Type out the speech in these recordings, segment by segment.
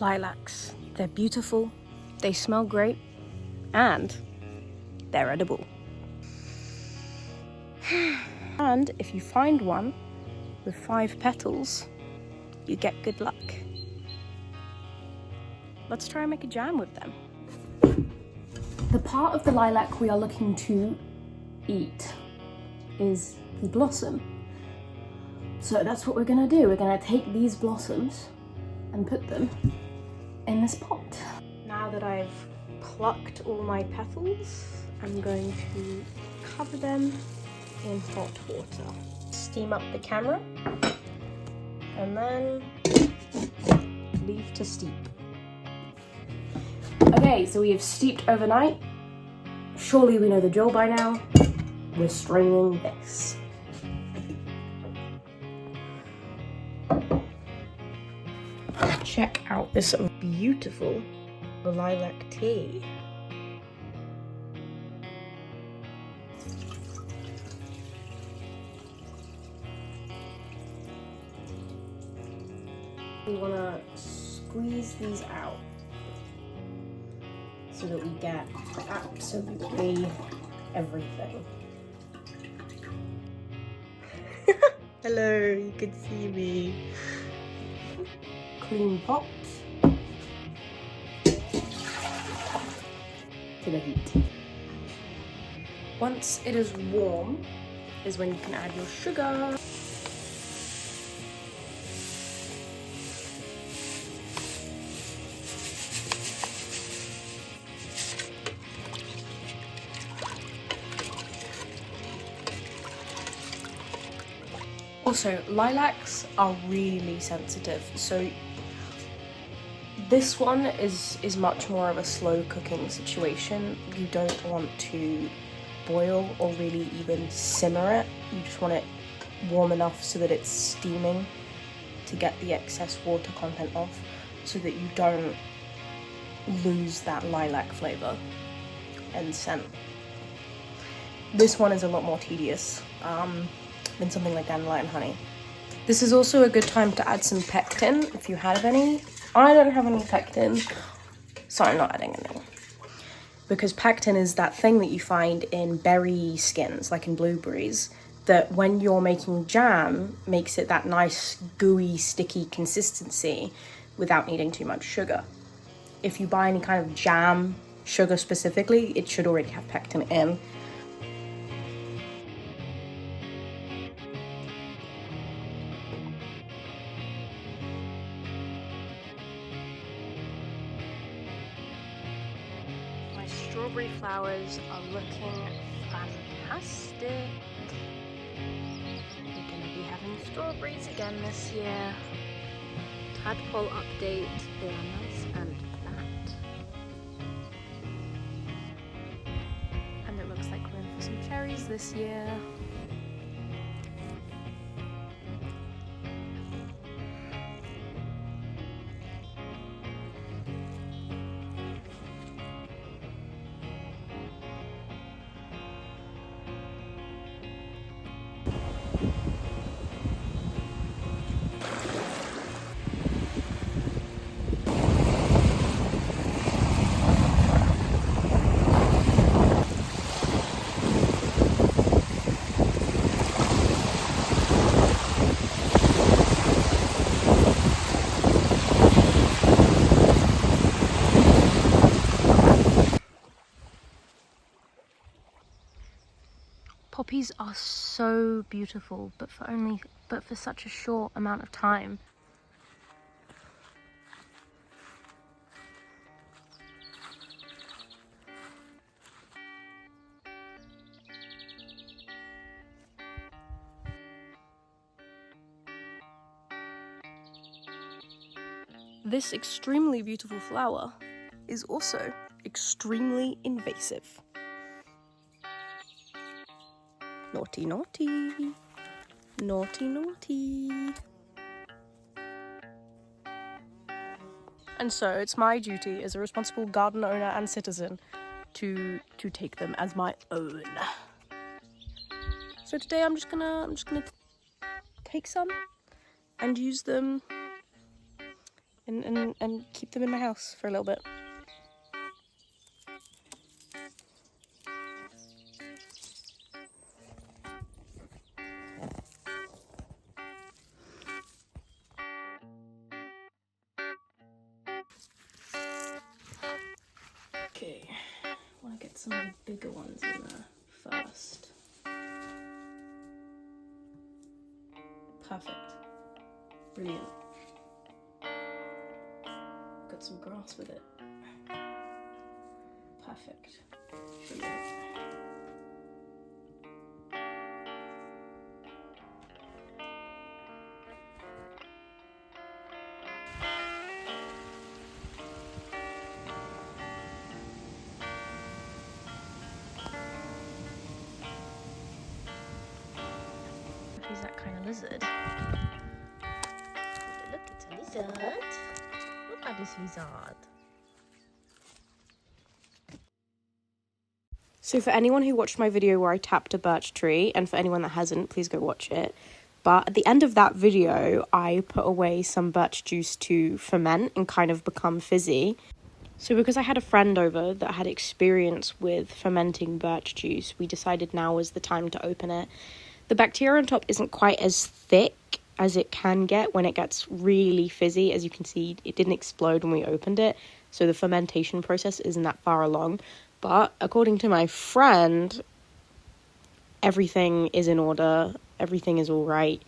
Lilacs. They're beautiful, they smell great, and they're edible. And if you find one with 5 petals, you get good luck. Let's try and make a jam with them. The part of the lilac we are looking to eat is the blossom. So that's what we're gonna do. We're gonna take these blossoms and put them in this pot. Now that I've plucked all my petals, I'm going to cover them in hot water. Steam up the camera and then leave to steep. Okay, so we have steeped overnight. Surely we know the drill by now. We're straining this. Check out this beautiful lilac tea. We want to squeeze these out so that we get absolutely everything. Hello, you can see me. Clean pot to the heat. Once it is warm is when you can add your sugar. Also, lilacs are really sensitive, so this one is much more of a slow cooking situation. You don't want to boil or really even simmer it. You just want it warm enough so that it's steaming to get the excess water content off so that you don't lose that lilac flavor and scent. This one is a lot more tedious than something like dandelion honey. This is also a good time to add some pectin if you have any. I don't have any pectin, so I'm not adding any. Because pectin is that thing that you find in berry skins, like in blueberries, that when you're making jam, makes it that nice, gooey, sticky consistency without needing too much sugar. If you buy any kind of jam sugar specifically, it should already have pectin in. Strawberry flowers are looking fantastic. We're going to be having strawberries again this year. Tadpole update, they are nice and fat. And it looks like we're in for some cherries this year. Poppies are so beautiful, but for such a short amount of time. This extremely beautiful flower is also extremely invasive. Naughty, naughty. Naughty, naughty. And so it's my duty as a responsible garden owner and citizen to take them as my own. So today I'm just gonna take some and use them and keep them in my house for a little bit. Okay, I want to get some of the bigger ones in there first. Perfect. Brilliant. Got some grass with it. Perfect. Brilliant. He's that kind of lizard. Look, it's a lizard. Look at this lizard. So for anyone who watched my video where I tapped a birch tree, and for anyone that hasn't, please go watch it. But at the end of that video, I put away some birch juice to ferment and kind of become fizzy. So because I had a friend over that had experience with fermenting birch juice, we decided now was the time to open it. The bacteria on top isn't quite as thick as it can get when it gets really fizzy. As you can see, it didn't explode when we opened it, so the fermentation process isn't that far along. But according to my friend, everything is in order, everything is all right,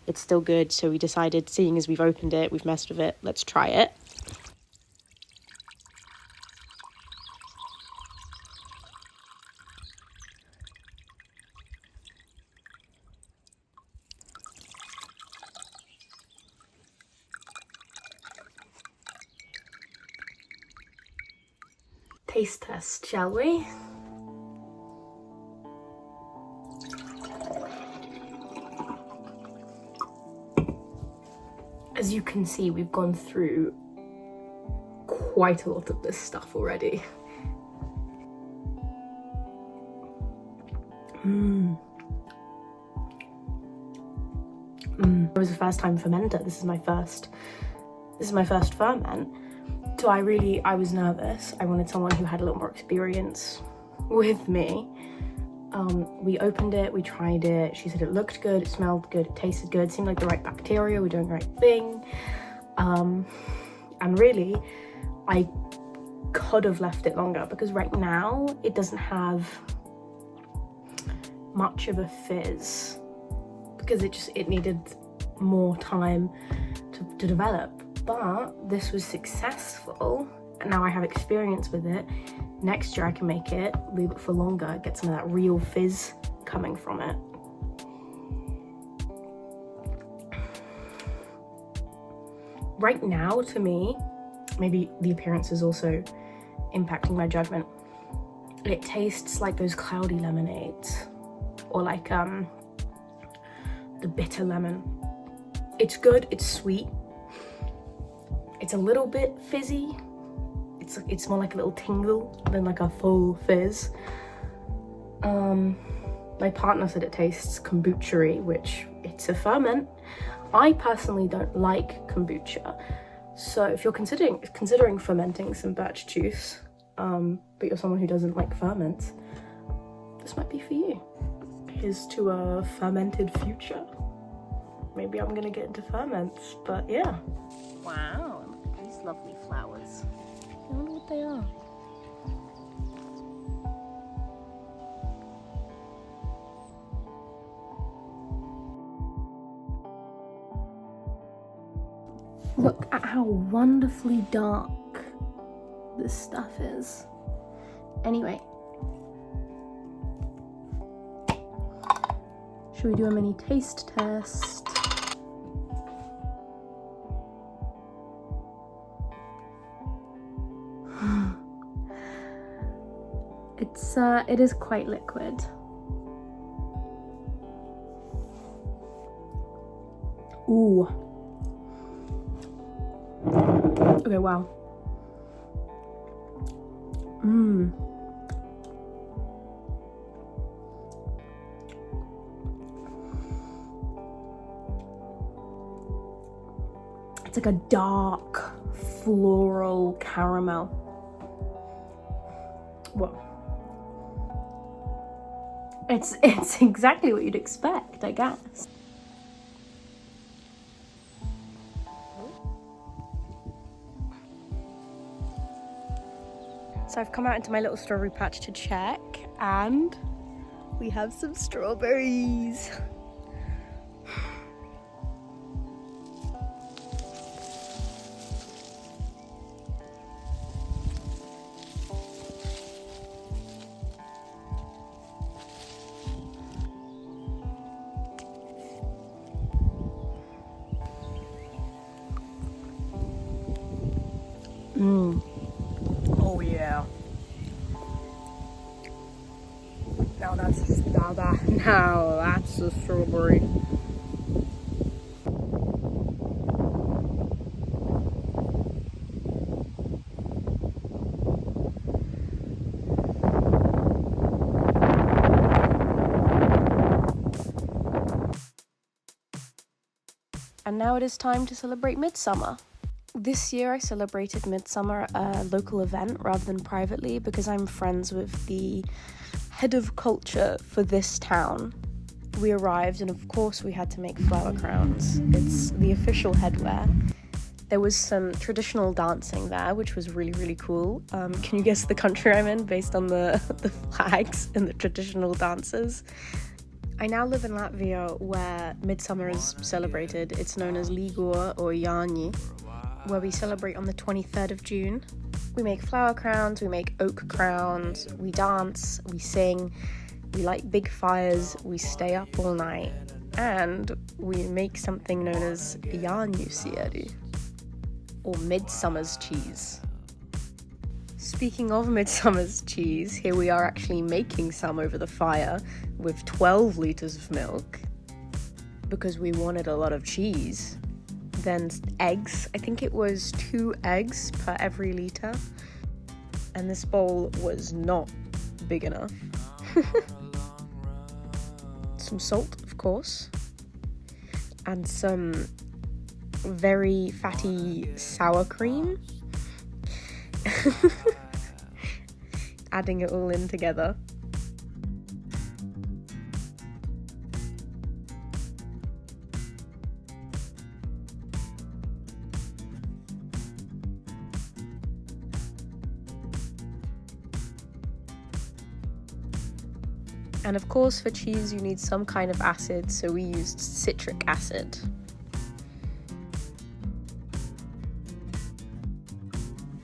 it's still good. So we decided, seeing as we've opened it, we've messed with it, let's try it. Taste test, shall we? As you can see, we've gone through quite a lot of this stuff already. It was a first time fermenter. This is my first ferment. So I was nervous. I wanted someone who had a little more experience with me. We opened it, we tried it. She said it looked good, it smelled good, it tasted good, it seemed like the right bacteria, we're doing the right thing. And really, I could have left it longer because right now it doesn't have much of a fizz because it needed more time to develop. But this was successful and now I have experience with it. Next year I can make it, leave it for longer, get some of that real fizz coming from it. Right now, to me, maybe the appearance is also impacting my judgment, it tastes like those cloudy lemonades or like the bitter lemon. It's good, it's sweet. It's a little bit fizzy. It's more like a little tingle than like a full fizz. My partner said it tastes kombucha-y, which it's a ferment. I personally don't like kombucha. So if you're considering fermenting some birch juice, but you're someone who doesn't like ferments, this might be for you. Here's to a fermented future. Maybe I'm gonna get into ferments, but yeah. Wow, look at these lovely flowers. I wonder what they are. Look at how wonderfully dark this stuff is. Anyway, should we do a mini taste test? It is quite liquid. Ooh. Okay, wow. It's like a dark floral caramel. Well, it's exactly what you'd expect, I guess. So I've come out into my little strawberry patch to check, and we have some strawberries. Oh yeah. Now that's a strawberry. And now it is time to celebrate midsummer. This year I celebrated midsummer at a local event rather than privately because I'm friends with the head of culture for this town. We arrived and of course we had to make flower crowns. It's the official headwear. There was some traditional dancing there, which was really, really cool. Can you guess the country I'm in based on the flags and the traditional dances? I now live in Latvia where midsummer is celebrated. It's known as Ligor or Jāņi, where we celebrate on the 23rd of June. We make flower crowns, we make oak crowns, we dance, we sing, we light big fires, we stay up all night, and we make something known as Jāņu or midsummer's cheese. Speaking of midsummer's cheese, here we are actually making some over the fire with 12 litres of milk because we wanted a lot of cheese. Then eggs, I think it was 2 eggs per every litre, and this bowl was not big enough. Some salt, of course, and some very fatty sour cream. Adding it all in together. And of course for cheese you need some kind of acid, so we used citric acid.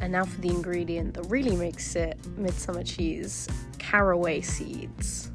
And now for the ingredient that really makes it midsummer cheese, caraway seeds.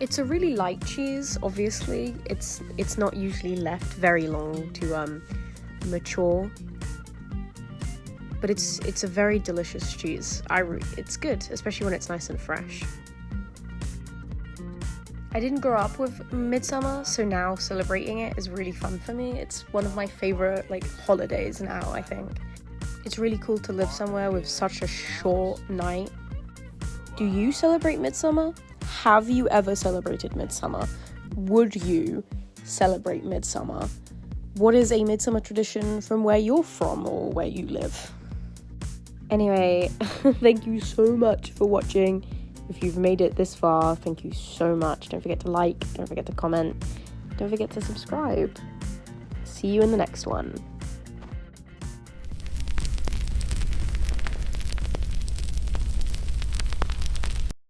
It's a really light cheese, obviously. It's not usually left very long to mature. But it's a very delicious cheese. It's good, especially when it's nice and fresh. I didn't grow up with midsummer, so now celebrating it is really fun for me. It's one of my favorite holidays now, I think. It's really cool to live somewhere with such a short night. Do you celebrate midsummer? Have you ever celebrated midsummer? Would you celebrate midsummer? What is a midsummer tradition from where you're from or where you live? Anyway, thank you so much for watching. If you've made it this far, thank you so much. Don't forget to like, don't forget to comment, don't forget to subscribe. See you in the next one.